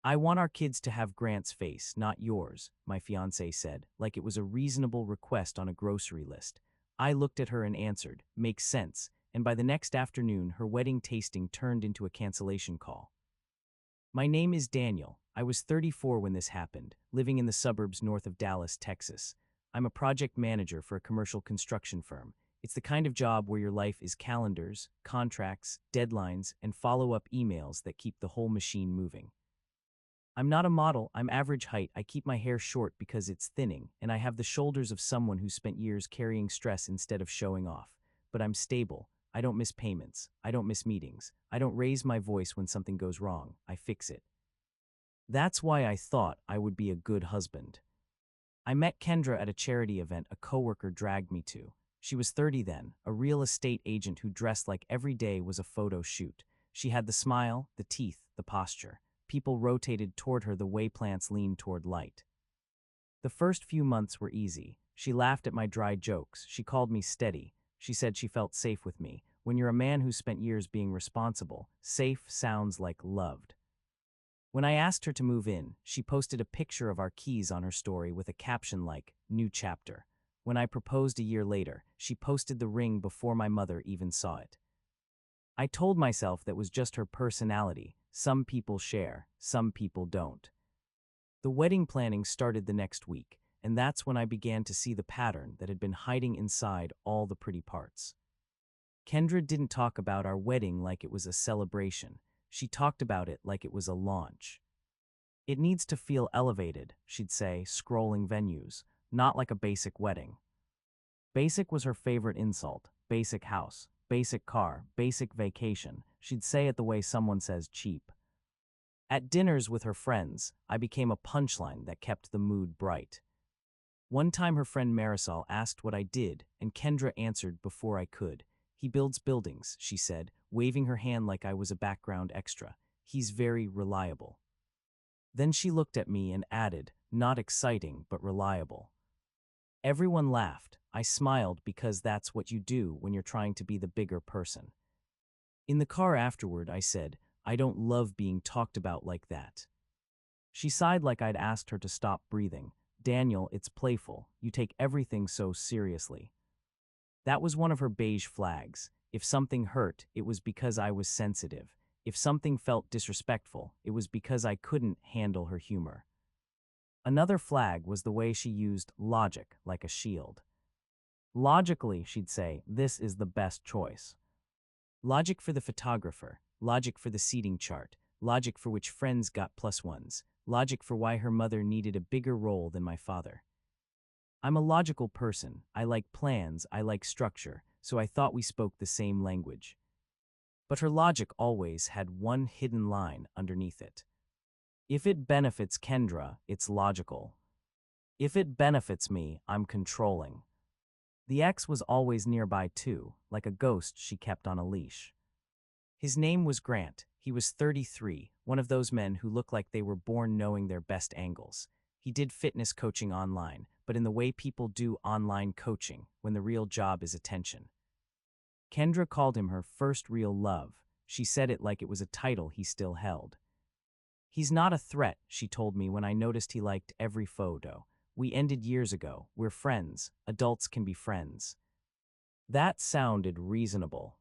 "I want our kids to have Grant's face, not yours," my fiancé said, like it was a reasonable request on a grocery list. I looked at her and answered, "Makes sense," and by the next afternoon, her wedding tasting turned into a cancellation call. My name is Daniel. I was 34 when this happened, living in the suburbs north of Dallas, Texas. I'm a project manager for a commercial construction firm. It's the kind of job where your life is calendars, contracts, deadlines, and follow-up emails that keep the whole machine moving. I'm not a model, I'm average height. I keep my hair short because it's thinning, and I have the shoulders of someone who spent years carrying stress instead of showing off. But I'm stable. I don't miss payments. I don't miss meetings. I don't raise my voice when something goes wrong. I fix it. That's why I thought I would be a good husband. I met Kendra at a charity event a coworker dragged me to. She was 30 then, a real estate agent who dressed like every day was a photo shoot. She had the smile, the teeth, the posture. People rotated toward her the way plants lean toward light. The first few months were easy. She laughed at my dry jokes. She called me steady. She said she felt safe with me. When you're a man who spent years being responsible, safe sounds like loved. When I asked her to move in, she posted a picture of our keys on her story with a caption like, "New chapter." When I proposed a year later, she posted the ring before my mother even saw it. I told myself that was just her personality. Some people share, some people don't. The wedding planning started the next week, and that's when I began to see the pattern that had been hiding inside all the pretty parts. Kendra didn't talk about our wedding like it was a celebration. She talked about it like it was a launch. "It needs to feel elevated," she'd say, scrolling venues, "not like a basic wedding." Basic was her favorite insult. Basic house, basic car, basic vacation. She'd say it the way someone says cheap. At dinners with her friends, I became a punchline that kept the mood bright. One time her friend Marisol asked what I did, and Kendra answered before I could. "He builds buildings," she said, waving her hand like I was a background extra. "He's very reliable." Then she looked at me and added, "Not exciting, but reliable." Everyone laughed. I smiled because that's what you do when you're trying to be the bigger person. In the car afterward, I said, "I don't love being talked about like that." She sighed like I'd asked her to stop breathing. "Daniel, it's playful. You take everything so seriously." That was one of her beige flags. If something hurt, it was because I was sensitive. If something felt disrespectful, it was because I couldn't handle her humor. Another flag was the way she used logic like a shield. Logically, she'd say, "This is the best choice." Logic for the photographer, logic for the seating chart, logic for which friends got +1s, logic for why her mother needed a bigger role than my father. I'm a logical person. I like plans, I like structure, so I thought we spoke the same language. But her logic always had one hidden line underneath it. If it benefits Kendra, it's logical. If it benefits me, I'm controlling. The ex was always nearby too, like a ghost she kept on a leash. His name was Grant. He was 33, one of those men who look like they were born knowing their best angles. He did fitness coaching online, but in the way people do online coaching, when the real job is attention. Kendra called him her first real love. She said it like it was a title he still held. "He's not a threat," she told me when I noticed he liked every photo. "We ended years ago. We're friends. Adults can be friends." That sounded reasonable.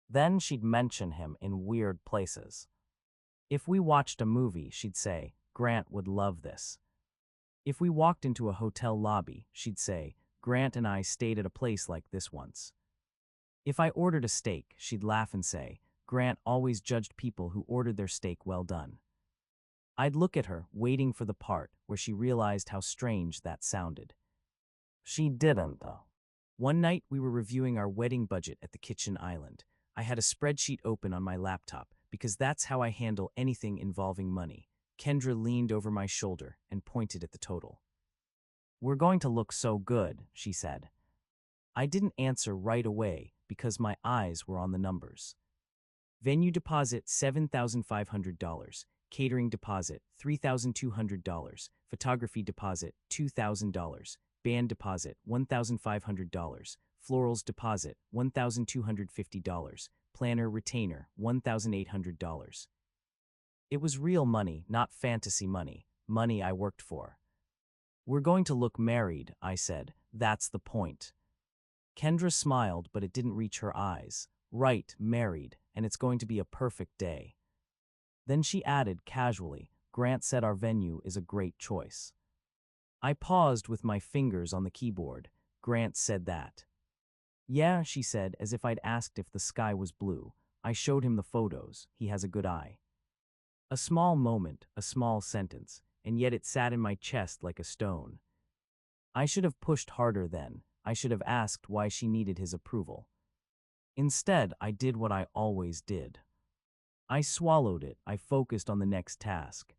Then she'd mention him in weird places. If we watched a movie, she'd say, "Grant would love this." If we walked into a hotel lobby, she'd say, "Grant and I stayed at a place like this once." If I ordered a steak, she'd laugh and say, "Grant always judged people who ordered their steak well done." I'd look at her, waiting for the part where she realized how strange that sounded. She didn't, though. One night, we were reviewing our wedding budget at the kitchen island. I had a spreadsheet open on my laptop because that's how I handle anything involving money. Kendra leaned over my shoulder and pointed at the total. "We're going to look so good," she said. I didn't answer right away because my eyes were on the numbers. Venue deposit $7,500, catering deposit $3,200, photography deposit $2,000, band deposit $1,500, florals deposit $1,250, planner retainer $1,800. It was real money, not fantasy money, money I worked for. We're going to look married, I said. That's the point. Kendra smiled, but it didn't reach her eyes. Right, married, and it's going to be a perfect day. Then she added casually, Grant said our venue is a great choice. I paused with my fingers on the keyboard. Grant said that. Yeah, she said, as if I'd asked if the sky was blue. I showed him the photos. He has a good eye. A small moment, a small sentence, and yet it sat in my chest like a stone. I should have pushed harder then. I should have asked why she needed his approval. Instead, I did what I always did. I swallowed it. I focused on the next task.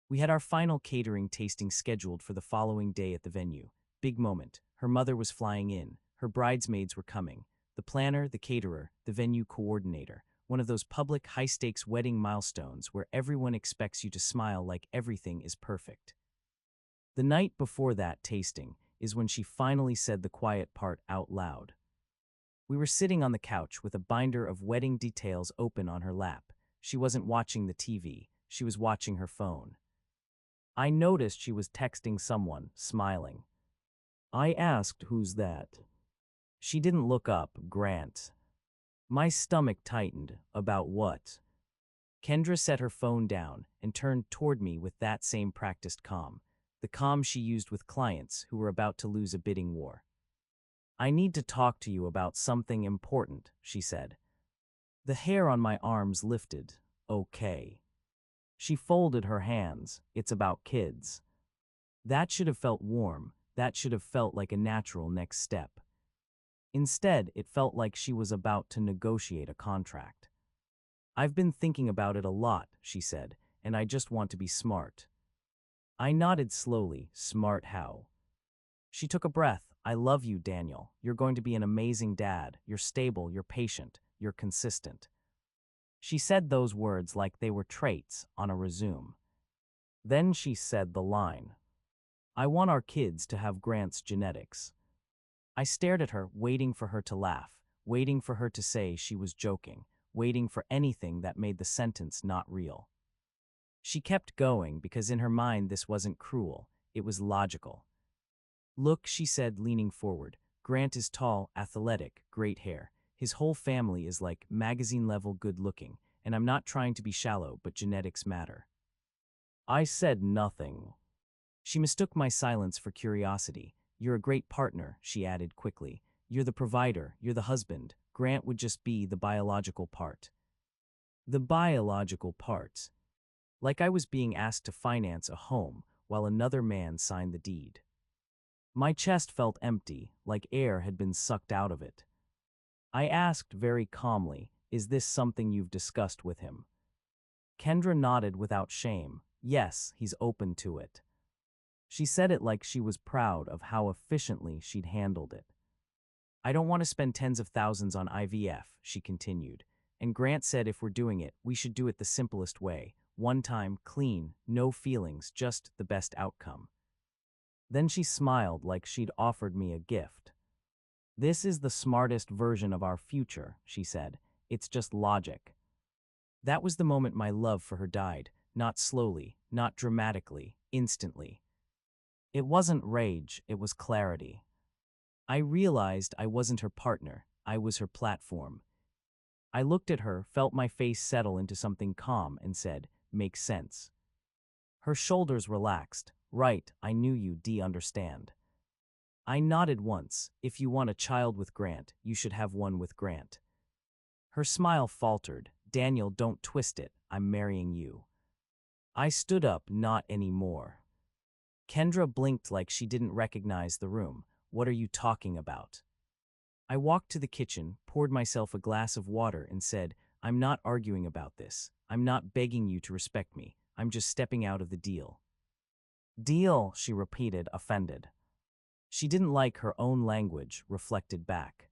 We had our final catering tasting scheduled for the following day at the venue. Big moment. Her mother was flying in. Her bridesmaids were coming. The planner, the caterer, the venue coordinator. One of those public, high-stakes wedding milestones where everyone expects you to smile like everything is perfect. The night before that tasting is when she finally said the quiet part out loud. We were sitting on the couch with a binder of wedding details open on her lap. She wasn't watching the TV. She was watching her phone. I noticed she was texting someone, smiling. I asked, "Who's that?" She didn't look up. Grant. My stomach tightened. About what? Kendra set her phone down and turned toward me with that same practiced calm, the calm she used with clients who were about to lose a bidding war. I need to talk to you about something important, she said. The hair on my arms lifted. Okay. She folded her hands. It's about kids. That should have felt warm. That should have felt like a natural next step. Instead, it felt like she was about to negotiate a contract. I've been thinking about it a lot, she said, and I just want to be smart. I nodded slowly. Smart how? She took a breath. I love you, Daniel. You're going to be an amazing dad. You're stable, you're patient, you're consistent. She said those words like they were traits on a resume. Then she said the line. I want our kids to have Grant's genetics. I stared at her, waiting for her to laugh, waiting for her to say she was joking, waiting for anything that made the sentence not real. She kept going because in her mind this wasn't cruel, it was logical. Look, she said, leaning forward. Grant is tall, athletic, great hair. His whole family is like magazine-level good-looking, and I'm not trying to be shallow, but genetics matter. I said nothing. She mistook my silence for curiosity. You're a great partner, she added quickly. You're the provider, you're the husband. Grant would just be the biological part. The biological part. Like I was being asked to finance a home while another man signed the deed. My chest felt empty, like air had been sucked out of it. I asked very calmly, is this something you've discussed with him? Kendra nodded without shame. Yes, he's open to it. She said it like she was proud of how efficiently she'd handled it. I don't want to spend tens of thousands on IVF, she continued, and Grant said if we're doing it, we should do it the simplest way. One time, clean, no feelings, just the best outcome. Then she smiled like she'd offered me a gift. This is the smartest version of our future, she said. It's just logic. That was the moment my love for her died, not slowly, not dramatically, instantly. It wasn't rage, it was clarity. I realized I wasn't her partner, I was her platform. I looked at her, felt my face settle into something calm, and said, makes sense. Her shoulders relaxed. Right, I knew you'd understand. I nodded once. If you want a child with Grant, you should have one with Grant. Her smile faltered. Daniel, don't twist it. I'm marrying you. I stood up. Not anymore. Kendra blinked like she didn't recognize the room. What are you talking about? I walked to the kitchen, poured myself a glass of water, and said, I'm not arguing about this. I'm not begging you to respect me. I'm just stepping out of the deal. Deal, she repeated, offended. She didn't like her own language, reflected back.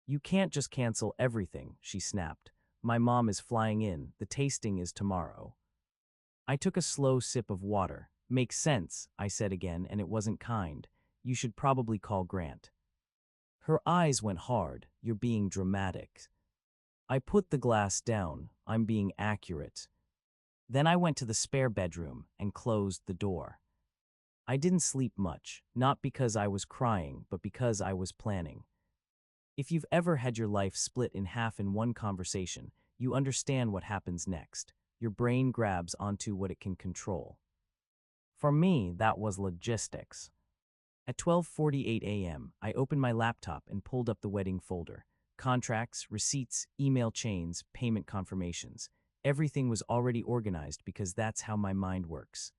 You can't just cancel everything, she snapped. My mom is flying in. The tasting is tomorrow. I took a slow sip of water. Makes sense, I said again, and it wasn't kind. You should probably call Grant. Her eyes went hard. You're being dramatic. I put the glass down. I'm being accurate. Then I went to the spare bedroom and closed the door. I didn't sleep much, not because I was crying, but because I was planning. If you've ever had your life split in half in one conversation, you understand what happens next. Your brain grabs onto what it can control. For me, that was logistics. At 12:48 a.m., I opened my laptop and pulled up the wedding folder. Contracts, receipts, email chains, payment confirmations. Everything was already organized because that's how my mind works.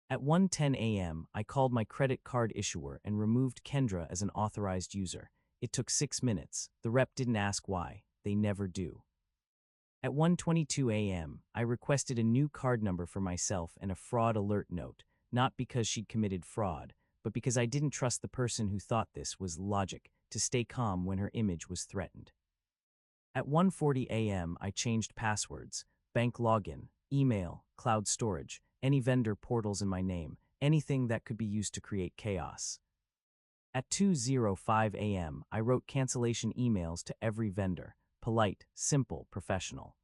At 1:10 a.m., I called my credit card issuer and removed Kendra as an authorized user. It took 6 minutes. The rep didn't ask why. They never do. At 1:22 a.m., I requested a new card number for myself and a fraud alert note, not because she'd committed fraud, but because I didn't trust the person who thought this was logic to stay calm when her image was threatened. At 1:40 a.m., I changed passwords, bank login, email, cloud storage, any vendor portals in my name, anything that could be used to create chaos. At 2:05 a.m., I wrote cancellation emails to every vendor, polite, simple, professional.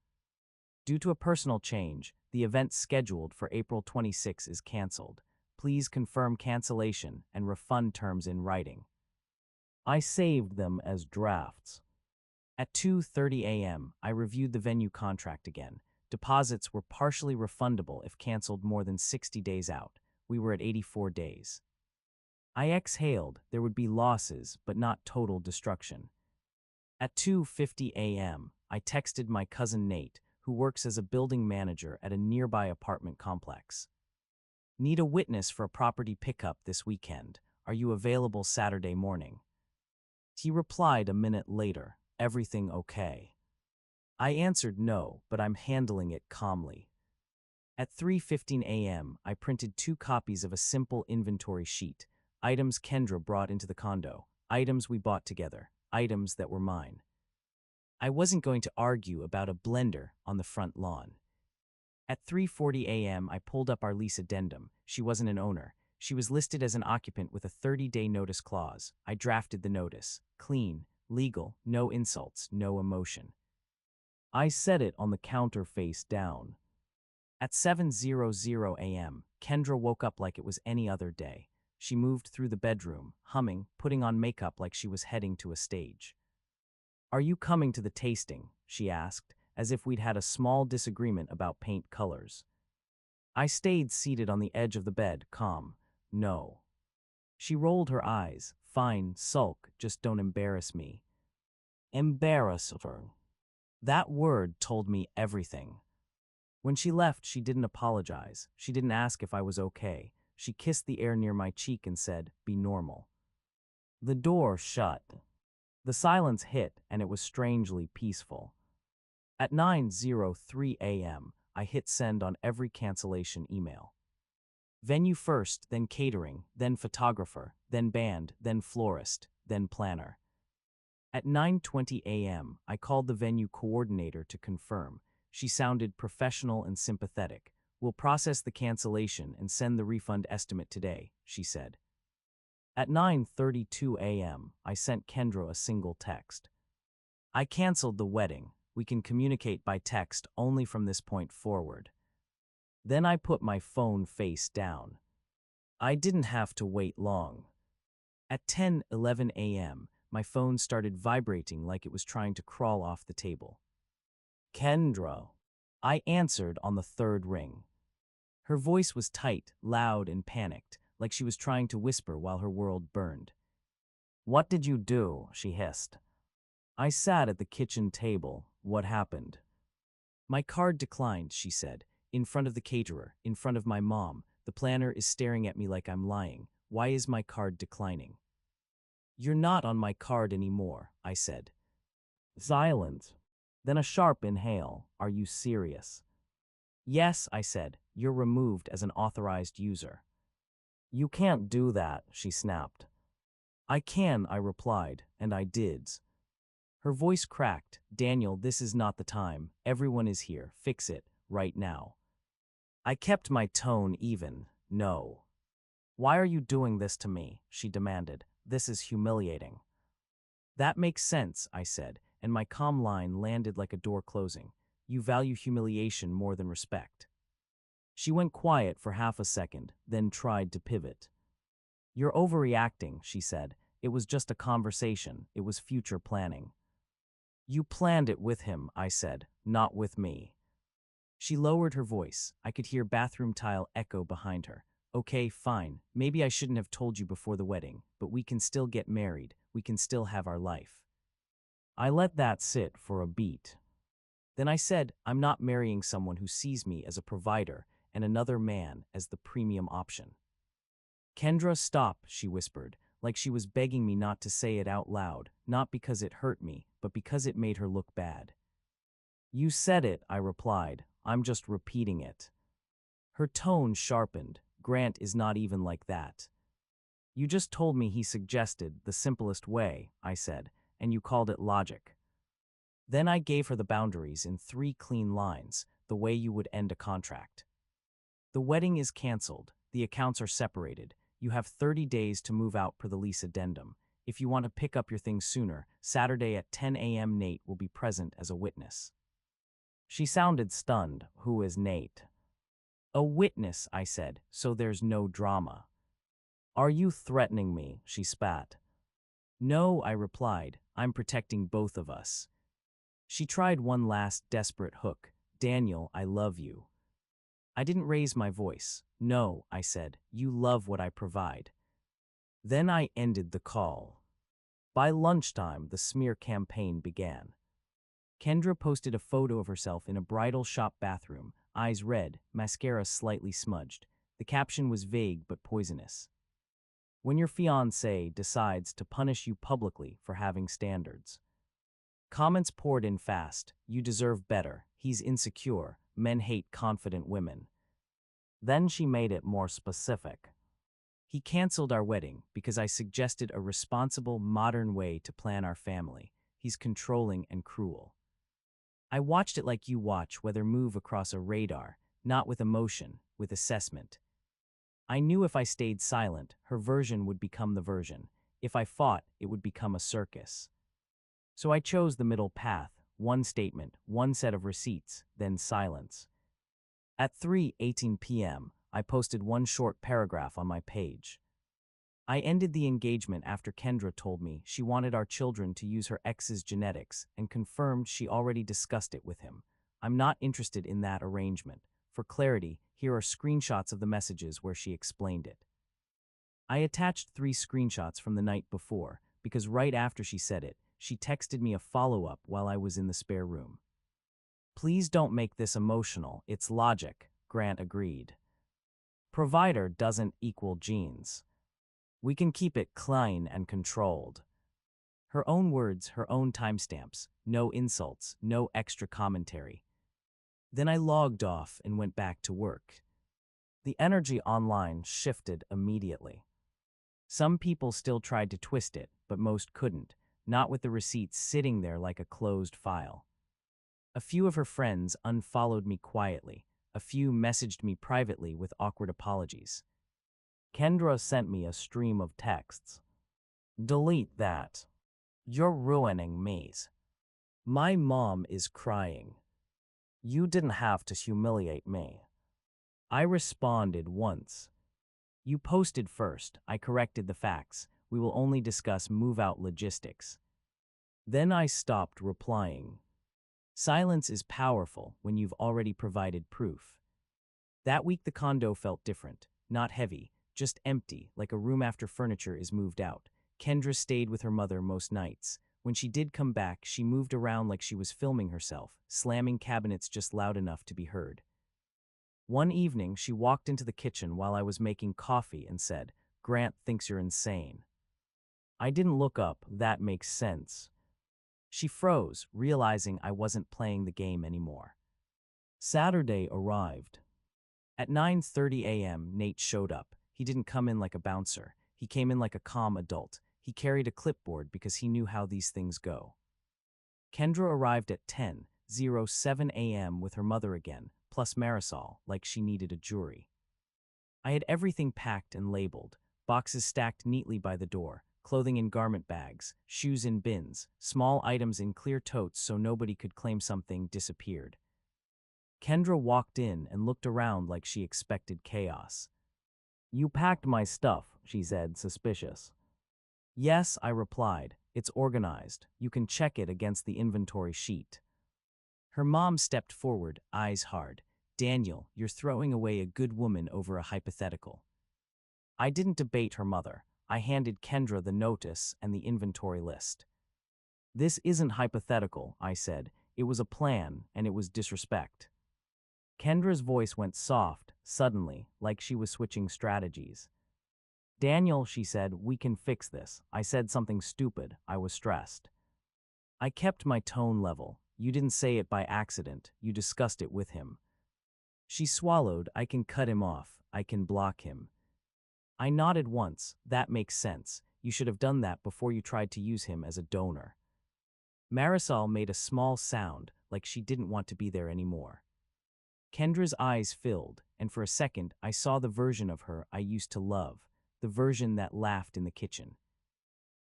Due to a personal change, the event scheduled for April 26 is canceled. Please confirm cancellation and refund terms in writing. I saved them as drafts. At 2:30 a.m., I reviewed the venue contract again. Deposits were partially refundable if canceled more than 60 days out. We were at 84 days. I exhaled. There would be losses, but not total destruction. At 2:50 a.m., I texted my cousin Nate, who works as a building manager at a nearby apartment complex. Need a witness for a property pickup this weekend. Are you available Saturday morning? He replied a minute later, everything okay? I answered no, but I'm handling it calmly. At 3:15 a.m., I printed 2 copies of a simple inventory sheet, items Kendra brought into the condo, items we bought together, items that were mine. I wasn't going to argue about a blender on the front lawn. At 3:40 a.m., I pulled up our lease addendum. She wasn't an owner. She was listed as an occupant with a 30-day notice clause. I drafted the notice. Clean, legal, no insults, no emotion. I set it on the counter face down. At 7:00 a.m., Kendra woke up like it was any other day. She moved through the bedroom, humming, putting on makeup like she was heading to a stage. Are you coming to the tasting? She asked, as if we'd had a small disagreement about paint colors. I stayed seated on the edge of the bed, calm. No. She rolled her eyes. Fine, sulk, just don't embarrass me. Embarrass her. That word told me everything. When she left, she didn't apologize. She didn't ask if I was okay. She kissed the air near my cheek and said, be normal. The door shut. The silence hit, and it was strangely peaceful. At 9:03 a.m., I hit send on every cancellation email. Venue first, then catering, then photographer, then band, then florist, then planner. At 9:20 a.m., I called the venue coordinator to confirm. She sounded professional and sympathetic. We'll process the cancellation and send the refund estimate today, she said. At 9:32 a.m., I sent Kendra a single text. I canceled the wedding. We can communicate by text only from this point forward. Then I put my phone face down. I didn't have to wait long. At 10:11 a.m., my phone started vibrating like it was trying to crawl off the table. Kendra. I answered on the 3rd ring. Her voice was tight, loud, and panicked, like she was trying to whisper while her world burned. What did you do? She hissed. I sat at the kitchen table. What happened? My card declined, she said, in front of the caterer, in front of my mom. The planner is staring at me like I'm lying. Why is my card declining? You're not on my card anymore, I said. Silence. Then a sharp inhale. Are you serious? Yes, I said. You're removed as an authorized user. You can't do that, she snapped. I can, I replied, and I did. Her voice cracked. Daniel, this is not the time. Everyone is here. Fix it, right now. I kept my tone even. No. Why are you doing this to me? She demanded. This is humiliating. That makes sense, I said, and my calm line landed like a door closing. You value humiliation more than respect. She went quiet for half a second, then tried to pivot. "You're overreacting," she said. "It was just a conversation. It was future planning." "You planned it with him," I said, "not with me." She lowered her voice. I could hear bathroom tile echo behind her. "Okay, fine. Maybe I shouldn't have told you before the wedding, but we can still get married. We can still have our life." I let that sit for a beat. Then I said, "I'm not marrying someone who sees me as a provider and another man as the premium option." "Kendra, stop," she whispered, like she was begging me not to say it out loud, not because it hurt me, but because it made her look bad. "You said it," I replied. "I'm just repeating it." Her tone sharpened. "Grant is not even like that." "You just told me he suggested the simplest way," I said, "and you called it logic." Then I gave her the boundaries in 3 clean lines, the way you would end a contract. "The wedding is canceled. The accounts are separated. You have 30 days to move out per the lease addendum. If you want to pick up your things sooner, Saturday at 10 a.m. Nate will be present as a witness." She sounded stunned. "Who is Nate?" "A witness," I said, "so there's no drama." "Are you threatening me?" she spat. "No," I replied. "I'm protecting both of us." She tried one last desperate hook. "Daniel, I love you." I didn't raise my voice. "No," I said, "you love what I provide." Then I ended the call. By lunchtime, the smear campaign began. Kendra posted a photo of herself in a bridal shop bathroom, eyes red, mascara slightly smudged. The caption was vague but poisonous. "When your fiancé decides to punish you publicly for having standards." Comments poured in fast. "You deserve better. He's insecure. Men hate confident women." Then she made it more specific. "He canceled our wedding because I suggested a responsible, modern way to plan our family. He's controlling and cruel. I watched it like you watch weather move across a radar, not with emotion, with assessment. I knew if I stayed silent, her version would become the version. If I fought, it would become a circus. So I chose the middle path, one statement, one set of receipts, then silence." At 3:18 p.m., I posted one short paragraph on my page. I ended the engagement after Kendra told me she wanted our children to use her ex's genetics and confirmed she already discussed it with him. "I'm not interested in that arrangement. For clarity, here are screenshots of the messages where she explained it." I attached 3 screenshots from the night before, because right after she said it, she texted me a follow-up while I was in the spare room. "Please don't make this emotional, it's logic," Grant agreed. "Provider doesn't equal genes. We can keep it clean and controlled." Her own words, her own timestamps, no insults, no extra commentary. Then I logged off and went back to work. The energy online shifted immediately. Some people still tried to twist it, but most couldn't, not with the receipts sitting there like a closed file. A few of her friends unfollowed me quietly. A few messaged me privately with awkward apologies. Kendra sent me a stream of texts. "Delete that. You're ruining me. My mom is crying. You didn't have to humiliate me." I responded once. "You posted first. I corrected the facts. We will only discuss move-out logistics." Then I stopped replying. Silence is powerful when you've already provided proof. That week the condo felt different, not heavy, just empty, like a room after furniture is moved out. Kendra stayed with her mother most nights. When she did come back, she moved around like she was filming herself, slamming cabinets just loud enough to be heard. One evening, she walked into the kitchen while I was making coffee and said, "Grant thinks you're insane." I didn't look up. That makes sense. She froze, realizing I wasn't playing the game anymore. Saturday arrived. At 9:30 a.m., Nate showed up. He didn't come in like a bouncer. He came in like a calm adult. He carried a clipboard because he knew how these things go. Kendra arrived at 10:07 a.m. with her mother again, plus Marisol, like she needed a jury. I had everything packed and labeled, boxes stacked neatly by the door, clothing in garment bags, shoes in bins, small items in clear totes so nobody could claim something disappeared. Kendra walked in and looked around like she expected chaos. "You packed my stuff," she said, suspicious. "Yes," I replied. "It's organized. You can check it against the inventory sheet." Her mom stepped forward, eyes hard. "Daniel, you're throwing away a good woman over a hypothetical." I didn't debate her mother. I handed Kendra the notice and the inventory list. "This isn't hypothetical," I said. "It was a plan, and it was disrespect." Kendra's voice went soft, suddenly, like she was switching strategies. "Daniel," she said, "we can fix this. I said something stupid. I was stressed." I kept my tone level. "You didn't say it by accident. You discussed it with him." She swallowed. "I can cut him off. I can block him." I nodded once. "That makes sense. You should have done that before you tried to use him as a donor." Marisol made a small sound, like she didn't want to be there anymore. Kendra's eyes filled, and for a second I saw the version of her I used to love, the version that laughed in the kitchen.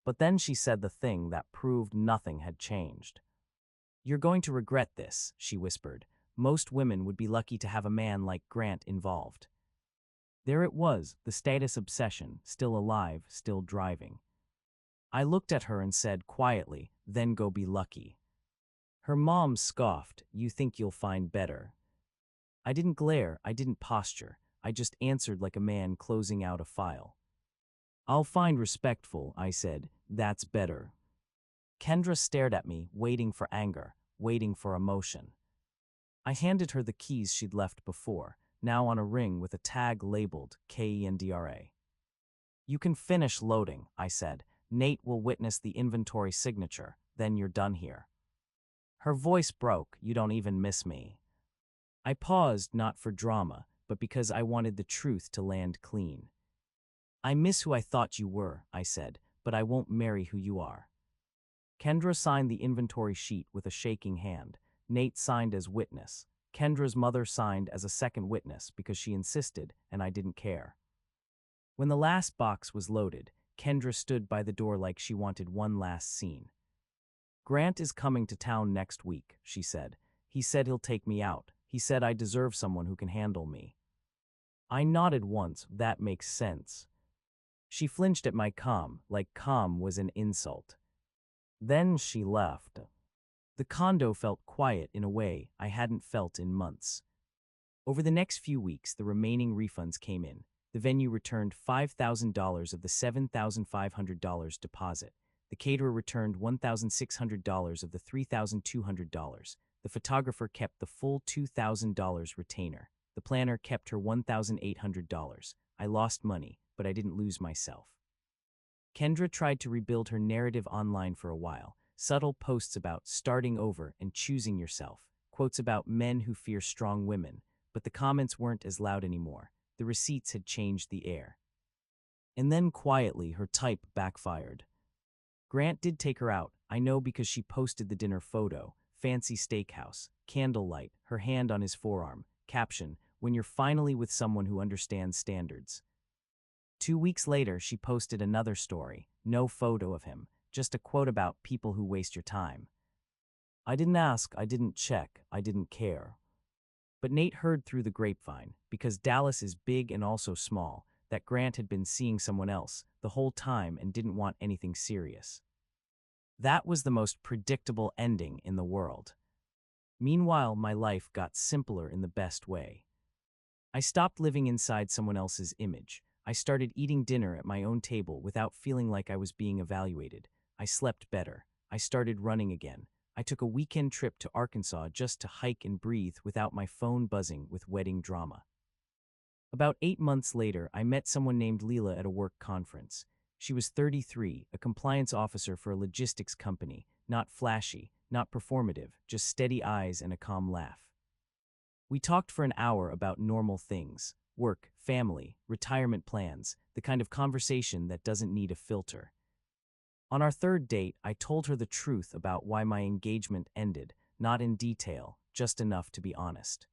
But then she said the thing that proved nothing had changed. "You're going to regret this," she whispered. "Most women would be lucky to have a man like Grant involved." There it was, the status obsession, still alive, still driving. I looked at her and said quietly, "Then go be lucky." Her mom scoffed. "You think you'll find better." I didn't glare, I didn't posture. I just answered like a man closing out a file. "I'll find respectful," I said. "That's better." Kendra stared at me, waiting for anger, waiting for emotion. I handed her the keys she'd left before, now on a ring with a tag labeled KENDRA. "You can finish loading," I said. "Nate will witness the inventory signature, then you're done here." Her voice broke. "You don't even miss me." I paused, not for drama, but because I wanted the truth to land clean. "I miss who I thought you were," I said, "but I won't marry who you are." Kendra signed the inventory sheet with a shaking hand. Nate signed as witness. Kendra's mother signed as a second witness because she insisted, and I didn't care. When the last box was loaded, Kendra stood by the door like she wanted one last scene. "Grant is coming to town next week," she said. "He said he'll take me out. He said I deserve someone who can handle me." I nodded once. "That makes sense." She flinched at my calm, like calm was an insult. Then she left. The condo felt quiet in a way I hadn't felt in months. Over the next few weeks, the remaining refunds came in. The venue returned $5,000 of the $7,500 deposit. The caterer returned $1,600 of the $3,200. The photographer kept the full $2,000 retainer. The planner kept her $1,800. I lost money, but I didn't lose myself. Kendra tried to rebuild her narrative online for a while. Subtle posts about starting over and choosing yourself. Quotes about men who fear strong women. But the comments weren't as loud anymore. The receipts had changed the air. And then quietly, her type backfired. Grant did take her out, I know, because she posted the dinner photo. Fancy steakhouse, candlelight, her hand on his forearm. Caption, "When you're finally with someone who understands standards." 2 weeks later, she posted another story. No photo of him, just a quote about people who waste your time. I didn't ask, I didn't check, I didn't care. But Nate heard through the grapevine, because Dallas is big and also small, that Grant had been seeing someone else the whole time and didn't want anything serious. That was the most predictable ending in the world. Meanwhile, my life got simpler in the best way. I stopped living inside someone else's image. I started eating dinner at my own table without feeling like I was being evaluated. I slept better. I started running again. I took a weekend trip to Arkansas just to hike and breathe without my phone buzzing with wedding drama. About 8 months later, I met someone named Leela at a work conference. She was 33, a compliance officer for a logistics company, not flashy, not performative, just steady eyes and a calm laugh. We talked for an hour about normal things, work, family, retirement plans, the kind of conversation that doesn't need a filter. On our third date, I told her the truth about why my engagement ended, not in detail, just enough to be honest.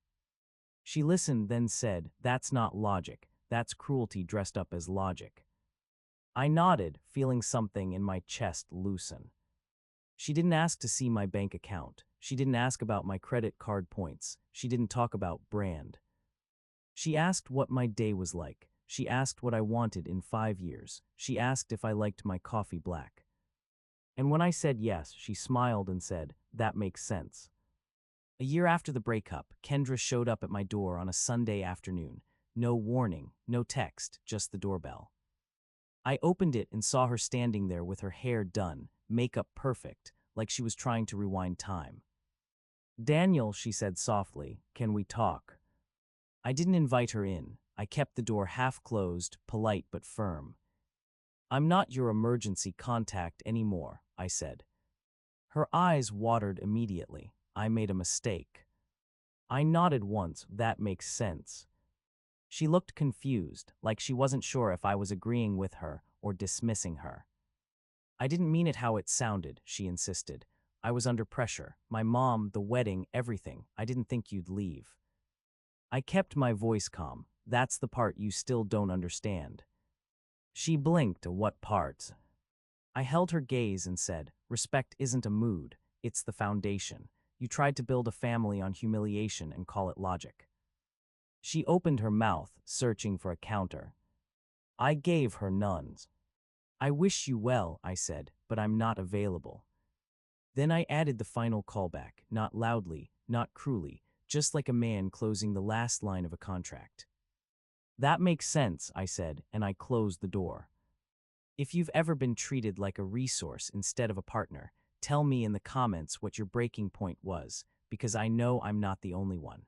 She listened, then said, "That's not logic, that's cruelty dressed up as logic." I nodded, feeling something in my chest loosen. She didn't ask to see my bank account. She didn't ask about my credit card points. She didn't talk about brand. She asked what my day was like. She asked what I wanted in 5 years. She asked if I liked my coffee black. And when I said yes, she smiled and said, "That makes sense." A year after the breakup, Kendra showed up at my door on a Sunday afternoon. No warning, no text, just the doorbell. I opened it and saw her standing there with her hair done, makeup perfect, like she was trying to rewind time. "Daniel," she said softly, "can we talk?" I didn't invite her in. I kept the door half closed, polite but firm. "I'm not your emergency contact anymore," I said. Her eyes watered immediately. I made a mistake. I nodded once. "That makes sense." She looked confused, like she wasn't sure if I was agreeing with her or dismissing her. "I didn't mean it how it sounded," she insisted. "I was under pressure. My mom, the wedding, everything. I didn't think you'd leave." I kept my voice calm. "That's the part you still don't understand." She blinked. "What part?" I held her gaze and said, "Respect isn't a mood, it's the foundation. You tried to build a family on humiliation and call it logic." She opened her mouth, searching for a counter. I gave her none. "I wish you well," I said, "but I'm not available." Then I added the final callback, not loudly, not cruelly, just like a man closing the last line of a contract. "That makes sense," I said, and I closed the door. If you've ever been treated like a resource instead of a partner, tell me in the comments what your breaking point was, because I know I'm not the only one.